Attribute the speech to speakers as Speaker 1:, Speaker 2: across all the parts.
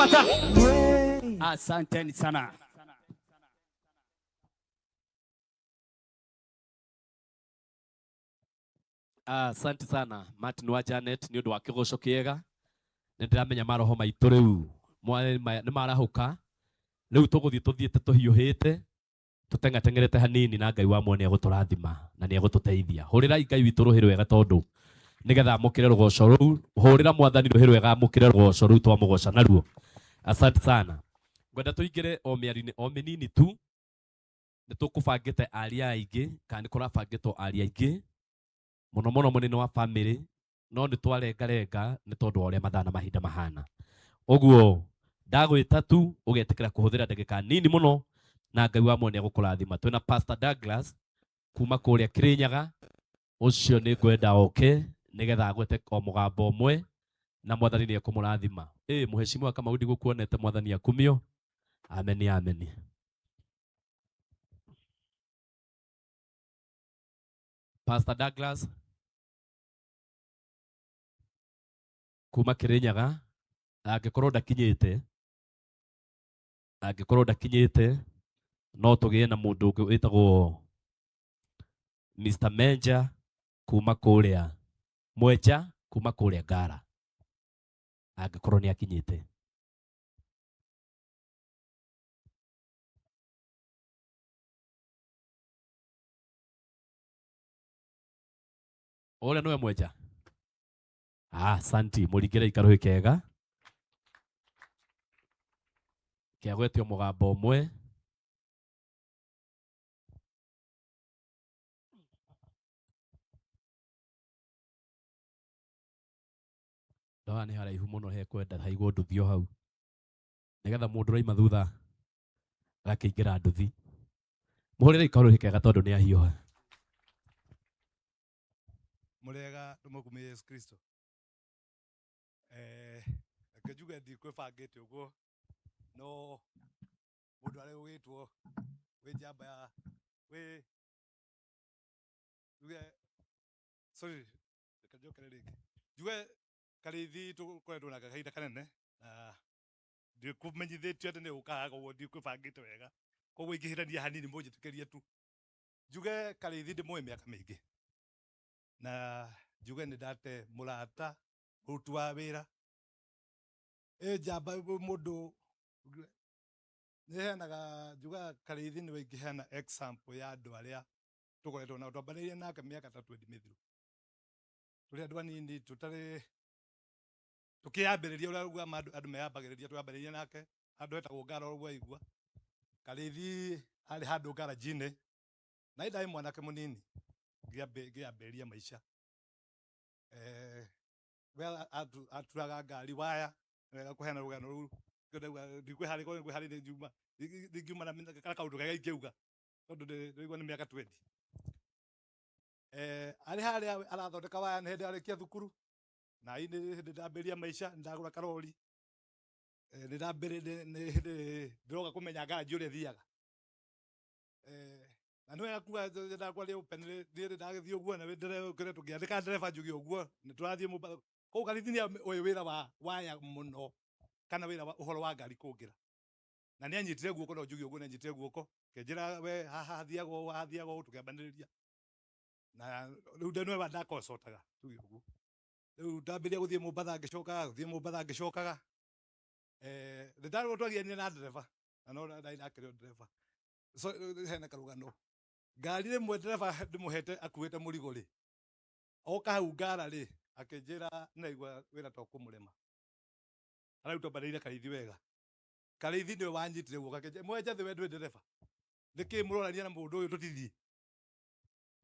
Speaker 1: Kamata. Asanteni sana.
Speaker 2: Asante sana Martin wa Janet ni undu wa kigoco kiega. Nindiramenya maroho maitu riu ni marahuka. Riu tuguthie tuthiete tuhiuhite tutengatengerete hanini na Ngai wa mwene aguturathima na ni agututeithia. Hurira Ngai witu ruhi rwega tondu nigetha amukire rugoco ruu. Hurira mwathani ruhi rwega amukire rugoco ruu twamugoca naruo. Asante sana. Ngwenda tuingire o miarini o minini tu. Nitukubangite aria aingi kana ni kurabangitwo aria aingi muno muno munene wa family no ni twarengarenga ni tondu wa uria mathana mahinda mahana. Oguo ndagwita tu ugetikira kuhuthira ndagika nini muno na Ngai wa mwene agukurathima. Twina Pastor Douglas kuma kuria Kirinyaga. Ucio ni ngwenda oke nigetha agwete o mugambo umwe na mwathani ni akumurathima. Muheshimiwa kama udi gukuonete mwathani akumio. Amen, amen. Pastor Douglas kuma Kirinyaga angikorwo ndakinyite no tugie na mundu ungi witagwo Mr. Menja kuma kuria Mwenja kuma kuria Ngara angikorwo ni akinyite. Ole nowe Mwenja. Santi murigire ikaruhi kega kiagwetio mugambo umwe. Ndoa ni haraihu muno he kwenda haigwo nduthio hau nigetha mundu raima thutha agakiingira nduthi. Muhurire ikaruhi kega tondu ni ahiuha.
Speaker 3: Murega tumukumie Yesu Kristo. Akajuga ndi kwibangite uguo no mundu ari ugitwo we jamba ya we juge sorry kajokere ringi juge karithi tukoretwo na kahinda kanene na ndikumenyithitio ati ni ukaga uguo ndi kwibangite wega koguo ingihirania hanini munjitikirie tu. Juge karithi ndimwe miaka mingi na juge ni ndate murata muruti wa wira jamba mundu niheanaga juga karithi ni wingihana example ya andu aria tukoretwo na twambaririe nake miaka ta 20 mithiru turi andu anini tutari tukiambiriria uria uga andu meyambagiriria twambaririe nake andu etagwo Ngara uguo igua. Karithi ari handu Ngara jine na ndai mwanake munini ngiambiriria maisha well aturaga ngari waya wega kuheana rugano ruru ndikwe hari ko hari njuma ngiuma na kana kaundu kega ikiuga tondu ndigwa ni miaka 20 ari hari arathondeka waya ni hindi arikia thukuru na ini ndambiria maisha ndagura karori ndambiria ni hindi ndiroga kumenya ngaji uria thiaga na nwe akuwa ndakwa ri open ri ndagithio guo na ndire ukire tugiandika driver njugi uguo ni turathie Mombasa ko Karithi ni oy wira wa waya muno kana wira wa uhoro wa ngari kungira na ni anyitire guoko no njugi uguo ni anyitire guoko kenjira we hathiago tukiambaniria na riu ndenwe wa ndakocotaga njugi uguo riu ndambiria guthie Mombasa ngicokaga ndarwo twagiania na driver na no ndai nakire driver so hena karugano ngari rimwe driver ndimuhete akuite murigo ri oka hau Ngara ri akinjira naigua wira to kumurema arauta baraire Karithi wega. Karithi ndio wanyitire guoka kenje Mwenja thiwe ndwe driver niki murorania na mundu uyu tutithie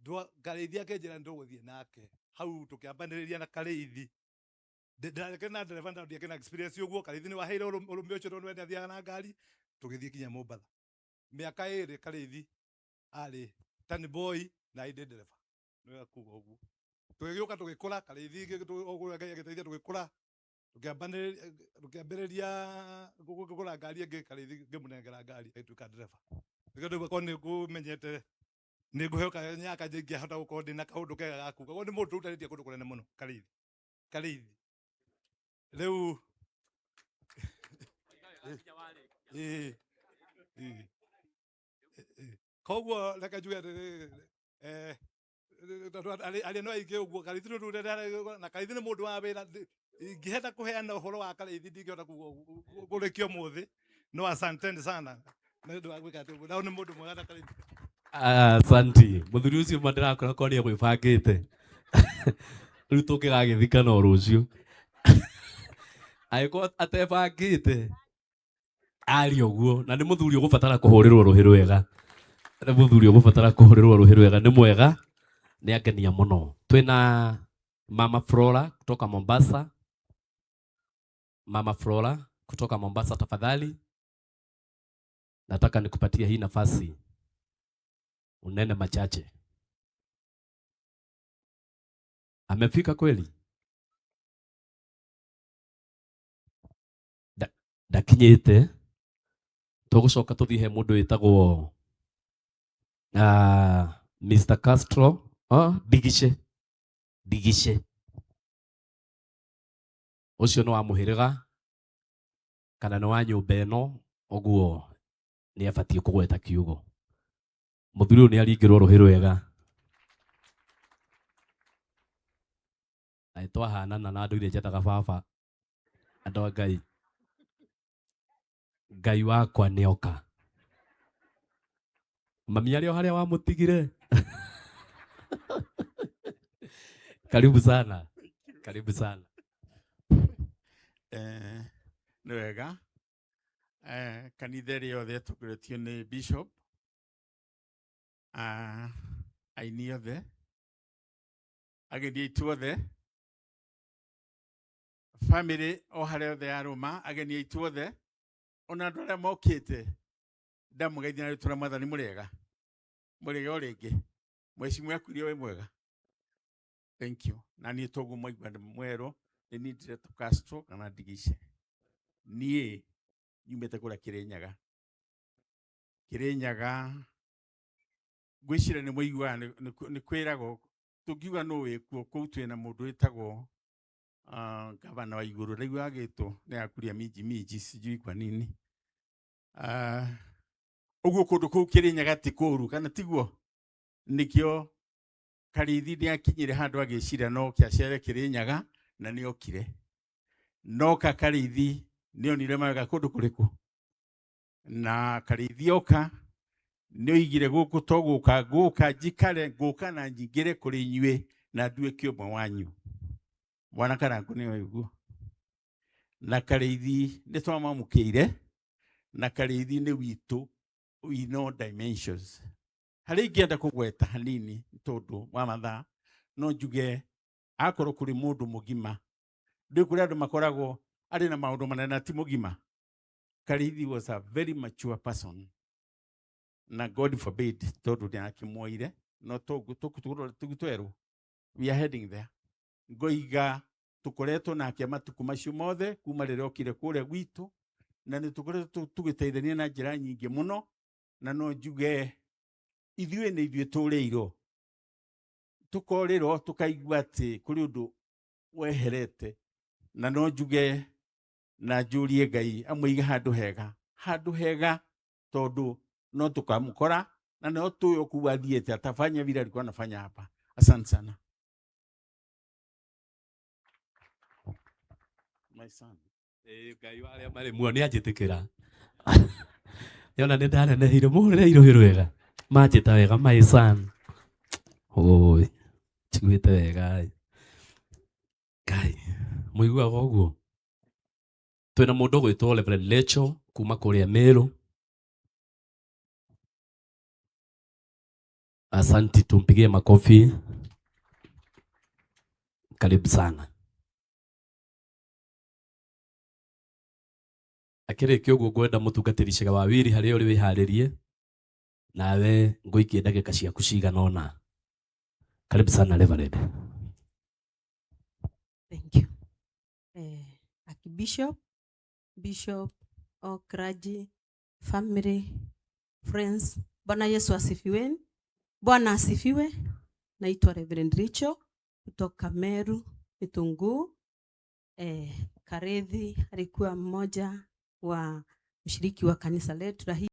Speaker 3: ndo Karithi akinjira nduguthie nake hau tukiambaniria na Karithi ndakena driver ndio kena experience uguo. Karithi ni waheire urume ucio ndo wende athiaga na ngari tugithie kinya Mombasa miaka iri Karithi ari tani boy na inde driver no akuga uguo tugiuka tugikura Karithi ogura Ngai agiteithia tugikura tukiambiriria gukura ngari ingi Karithi ngimunengera ngari aituika driver ngindo ko ni kumenyete ni nguheuka nyaka jingi hota gukorwo ndina kaundu kega gakuga ko ni mundu utaritie kundu kunene muno Karithi riu Koguo reke njuge ali no ige uguo karithi na karithi ni mundu wa wira ingihenda kuheana uhoro wa karithi ndingihota kurekio muthi no asanteni sana na ndu wa gwika tu na ni mundu mwega na karithi.
Speaker 2: Asanti muthuri ucio mandirakora ko ni gwibangite riu tungigagithika no rucio aiko atebangite ari uguo na ni muthuri ugubatara kuhurirwo ruhi rwega ni muthuri ugubatara kuhurirwo ruhi rwega ni mwega ni angenia muno. Twina Mama Flora kutoka Mombasa. Mama Flora kutoka Mombasa, tafadhali nataka nikupatie hii nafasi unene machache. Amefika kweli? Ndakinyite tugucoka tuthihe mundu witagwo Mr. Castro Digishe ucio no amuhiriga kana no wa nyumba ino oguo ni abatie kugweta kiugo. Muthuri ni aringirwo ruhi rwega aitwa hanana na andu ire njetaga baba andu Ngai wakwa ni oka mami ario haria wa mutigire. Karibu sana, karibu sana.
Speaker 4: Ni wega kanitha riothe tukiretio ni bishop aini othe ageni aitu othe family o haria othe aruma ageni aitu othe ona andu aria mokite ndamugeithia na ritura mwathani murega murega oringi mwecimu yakurio we mwega. Thank you. Nani togu mwaigwa mwero ni Director Castro kana Digishe nie nyumete kura Kirinyaga gwicira ni mwaigwa ni kwirago tungiuga no wikuo kuu twina mundu witagwo gavana wa iguru riu agitwo ni akuria miji sijui kwa nini uguo kundu kuu Kirinyaga ti kuru kana tiguo nikio Karithi ni akinyire handu agicira no kiacere Kirinyaga na ni okire no Karithi ni onire mawega kundu kuriku na Karithi oka ni oigire guku guka njikare guka na njingire kuri inyue na nduike umwe wanyu mwana karangu ni oiguo na Karithi ni twamamukire na Karithi ni witu we know dimensions. Hari ingienda kugweta hanini tondu wa mathaa no njuge akorwo kuri mundu mugima ndi kuri andu makoragwo ari na maundu manene ti mugima. Karithi was a very mature person na God forbid tondu ni akimwoire no tugutweru we are heading there ngoiga tukoretwo nake matuku macio mothe kuma riria okire kuria gwitu na ni tukoretwo tugiteithania na njira nyingi muno na no njuge ithuĩ nĩ ithuĩ tũrĩirwo tukorirwo tukaigua ati kuri undu weherete na no njuge na njurie Ngai amwiga handu hega tondu no tukamukora na no tuyo kuwa thiete atafanya vile alikuwa anafanya hapa. Asante sana. My son
Speaker 2: Ngai wale mari muoni ajitikira yona ni ndarenehire mureiro hirwega majita wega my son oi chigwite wega Ngai muigua goguo. Twina mundu gwitwo Reverend Lecho kuma kuria Meru. Asanti, tumpigie makofi. Karibu sana. Akirikio guo gwenda mutungatiricega wawiri haria uri wiharirie nawe nguikie ndagika ciaku cigana ona. Karibu sana Reverend.
Speaker 5: Thank you. Bishop, clergy, family, friends. Bwana Yesu asifiwe. Bwana asifiwe. Naitwa Reverend Richo kutoka Meru, Kitunguu. Karithi alikuwa mmoja wa mshiriki wa kanisa letu la